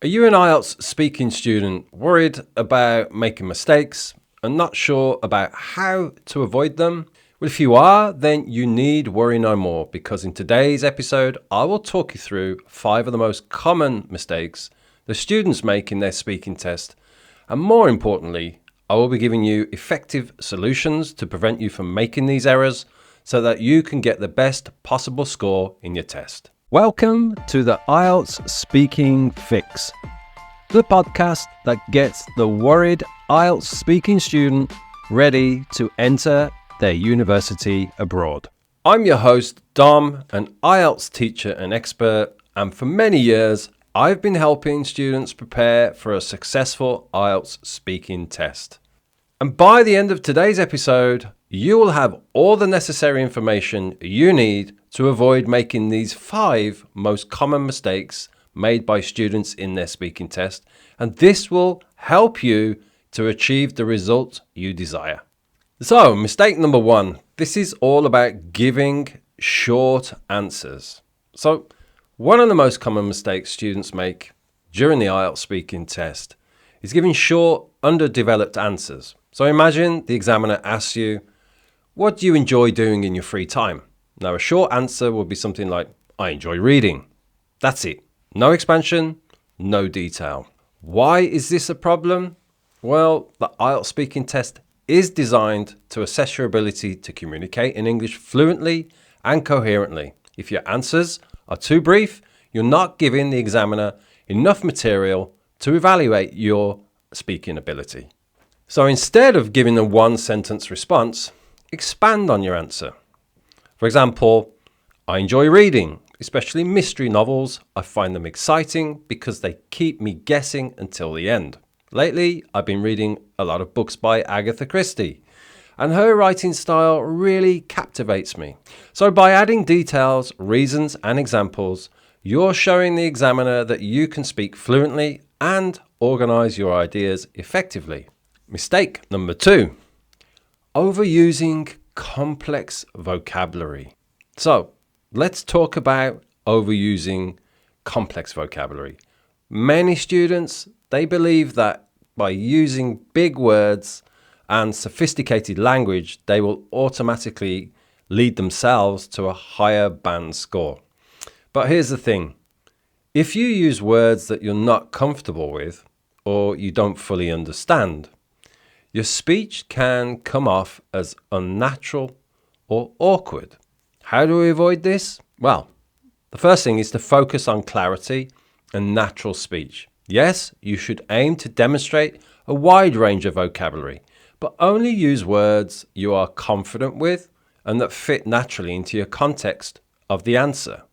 Are you an IELTS speaking student worried about making mistakes and not sure about how to avoid them? Well, if you are, then you need worry no more, because in today's episode, I will talk you through 5 of the most common mistakes the students make in their speaking test. And more importantly, I will be giving you effective solutions to prevent you from making these errors so that you can get the best possible score in your test. Welcome to the IELTS Speaking Fix, the podcast that gets the worried IELTS speaking student ready to enter their university abroad. I'm your host, Dom, an IELTS teacher and expert, and for many years, I've been helping students prepare for a successful IELTS speaking test. And by the end of today's episode, you will have all the necessary information you need to avoid making these 5 most common mistakes made by students in their speaking test, and this will help you to achieve the result you desire. So, mistake number 1, this is all about giving short answers. So, one of the most common mistakes students make during the IELTS speaking test is giving short, underdeveloped answers. So imagine the examiner asks you, what do you enjoy doing in your free time? Now, a short answer would be something like, I enjoy reading. That's it. No expansion, no detail. Why is this a problem? Well, the IELTS speaking test is designed to assess your ability to communicate in English fluently and coherently. If your answers are too brief, you're not giving the examiner enough material to evaluate your speaking ability. So instead of giving a one-sentence response, expand on your answer. For example, I enjoy reading, especially mystery novels. I find them exciting because they keep me guessing until the end. Lately, I've been reading a lot of books by Agatha Christie, and her writing style really captivates me. So by adding details, reasons, and examples, you're showing the examiner that you can speak fluently and organize your ideas effectively. Mistake number 2, overusing complex vocabulary. So let's talk about overusing complex vocabulary. Many students, they believe that by using big words and sophisticated language, they will automatically lead themselves to a higher band score. But here's the thing. If you use words that you're not comfortable with or you don't fully understand, your speech can come off as unnatural or awkward. How do we avoid this? Well, the first thing is to focus on clarity and natural speech. Yes, you should aim to demonstrate a wide range of vocabulary, but only use words you are confident with and that fit naturally into your context of the answer.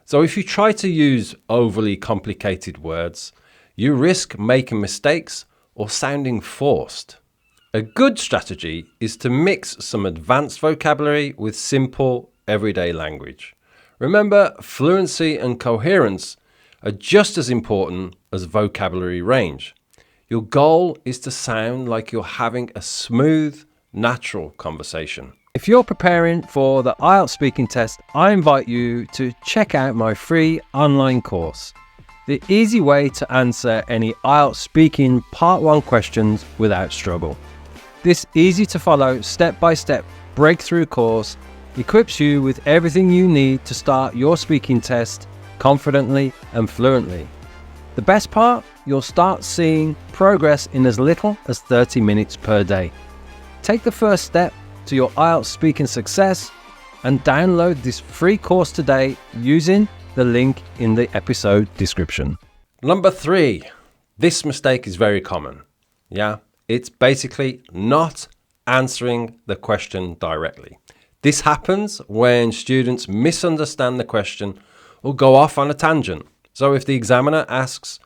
So if you try to use overly complicated words, you risk making mistakes or sounding forced. A good strategy is to mix some advanced vocabulary with simple, everyday language. Remember, fluency and coherence are just as important as vocabulary range. Your goal is to sound like you're having a smooth, natural conversation. If you're preparing for the IELTS speaking test, I invite you to check out my free online course, The Easy Way to Answer Any IELTS Speaking Part 1 Questions Without Struggle. This easy-to-follow, step-by-step breakthrough course equips you with everything you need to start your speaking test confidently and fluently. The best part, you'll start seeing progress in as little as 30 minutes per day. Take the first step to your IELTS speaking success and download this free course today using the link in the episode description. Number 3, this mistake is very common. It's basically not answering the question directly. This happens when students misunderstand the question or go off on a tangent. So if the examiner asks,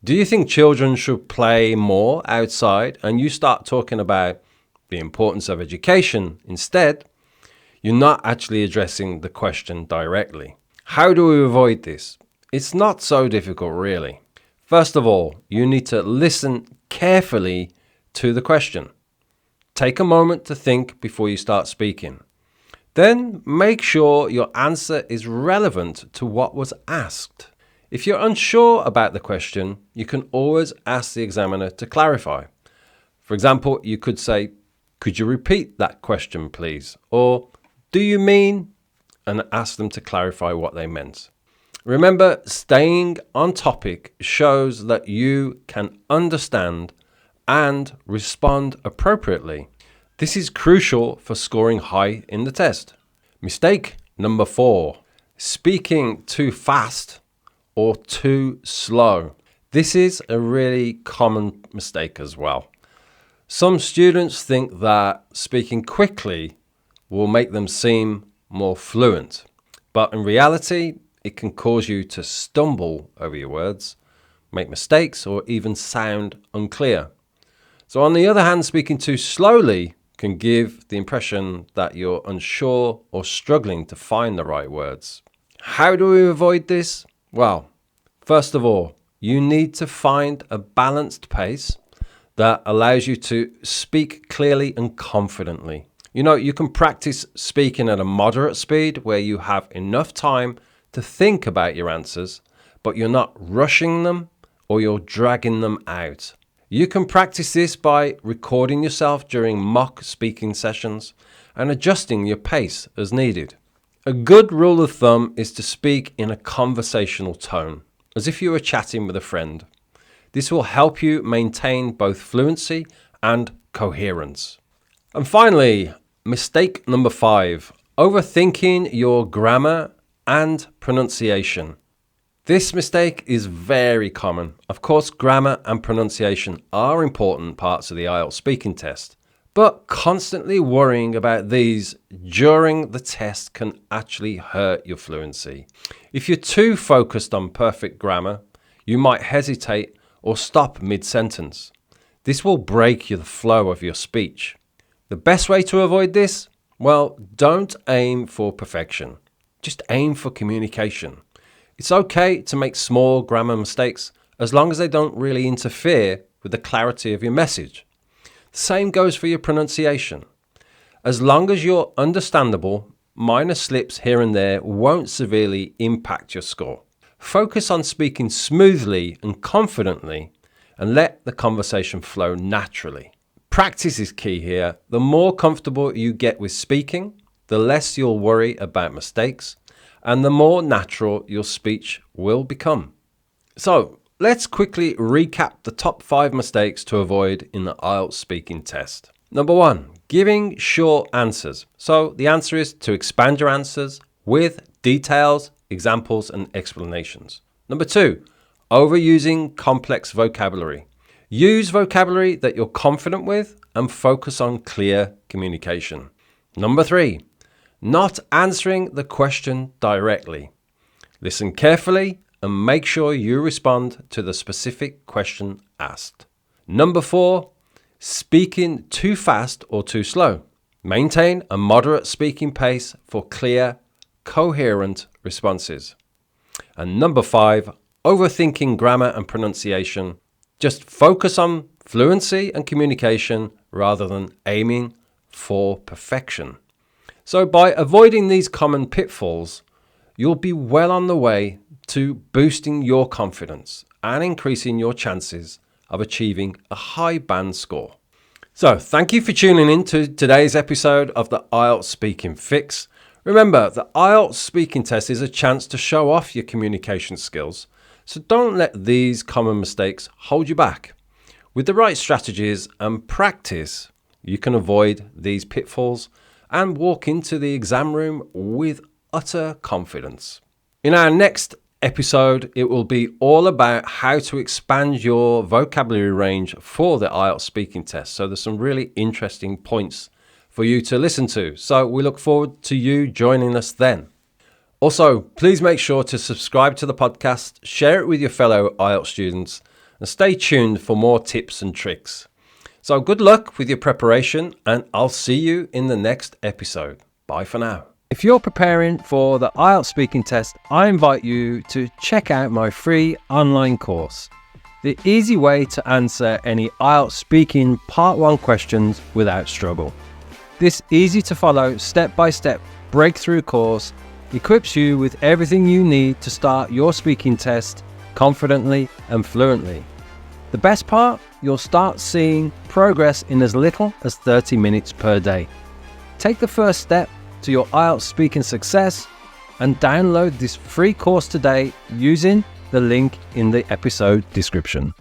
do you think children should play more outside, and you start talking about the importance of education instead, you're not actually addressing the question directly. How do we avoid this? It's not so difficult, really. First of all, you need to listen carefully to the question. Take a moment to think before you start speaking. Then make sure your answer is relevant to what was asked. If you're unsure about the question, you can always ask the examiner to clarify. For example, you could say, "Could you repeat that question, please?" Or, "Do you mean?" and ask them to clarify what they meant. Remember, staying on topic shows that you can understand and respond appropriately. This is crucial for scoring high in the test. Mistake number 4, speaking too fast or too slow. This is a really common mistake as well. Some students think that speaking quickly will make them seem more fluent, but in reality, it can cause you to stumble over your words, make mistakes, or even sound unclear. So on the other hand, speaking too slowly can give the impression that you're unsure or struggling to find the right words. How do we avoid this? Well, first of all, you need to find a balanced pace that allows you to speak clearly and confidently. You can practice speaking at a moderate speed where you have enough time to think about your answers, but you're not rushing them or you're dragging them out. You can practice this by recording yourself during mock speaking sessions and adjusting your pace as needed. A good rule of thumb is to speak in a conversational tone, as if you were chatting with a friend. This will help you maintain both fluency and coherence. And finally, mistake number 5, overthinking your grammar and pronunciation. This mistake is very common. Of course, grammar and pronunciation are important parts of the IELTS speaking test, but constantly worrying about these during the test can actually hurt your fluency. If you're too focused on perfect grammar, you might hesitate or stop mid-sentence. This will break the flow of your speech. The best way to avoid this? Well, don't aim for perfection. Just aim for communication. It's okay to make small grammar mistakes as long as they don't really interfere with the clarity of your message. The same goes for your pronunciation. As long as you're understandable, minor slips here and there won't severely impact your score. Focus on speaking smoothly and confidently and let the conversation flow naturally. Practice is key here. The more comfortable you get with speaking, the less you'll worry about mistakes, and the more natural your speech will become. So, let's quickly recap the top 5 mistakes to avoid in the IELTS speaking test. Number 1, giving short answers. So, the answer is to expand your answers with details, examples, and explanations. Number 2, overusing complex vocabulary. Use vocabulary that you're confident with and focus on clear communication. Number 3, not answering the question directly. Listen carefully and make sure you respond to the specific question asked. Number 4, speaking too fast or too slow. Maintain a moderate speaking pace for clear, coherent responses. And number 5, overthinking grammar and pronunciation. Just focus on fluency and communication rather than aiming for perfection. So by avoiding these common pitfalls, you'll be well on the way to boosting your confidence and increasing your chances of achieving a high band score. So thank you for tuning in to today's episode of the IELTS Speaking Fix. Remember, the IELTS speaking test is a chance to show off your communication skills. So don't let these common mistakes hold you back. With the right strategies and practice, you can avoid these pitfalls and walk into the exam room with utter confidence. In our next episode, it will be all about how to expand your vocabulary range for the IELTS speaking test. So there's some really interesting points for you to listen to. So we look forward to you joining us then. Also, please make sure to subscribe to the podcast, share it with your fellow IELTS students, and stay tuned for more tips and tricks. So good luck with your preparation, and I'll see you in the next episode. Bye for now. If you're preparing for the IELTS speaking test, I invite you to check out my free online course, The Easy Way to Answer Any IELTS Speaking Part 1 Questions Without Struggle. This easy to follow step-by-step breakthrough course equips you with everything you need to start your speaking test confidently and fluently. The best part, you'll start seeing progress in as little as 30 minutes per day. Take the first step to your IELTS speaking success and download this free course today using the link in the episode description.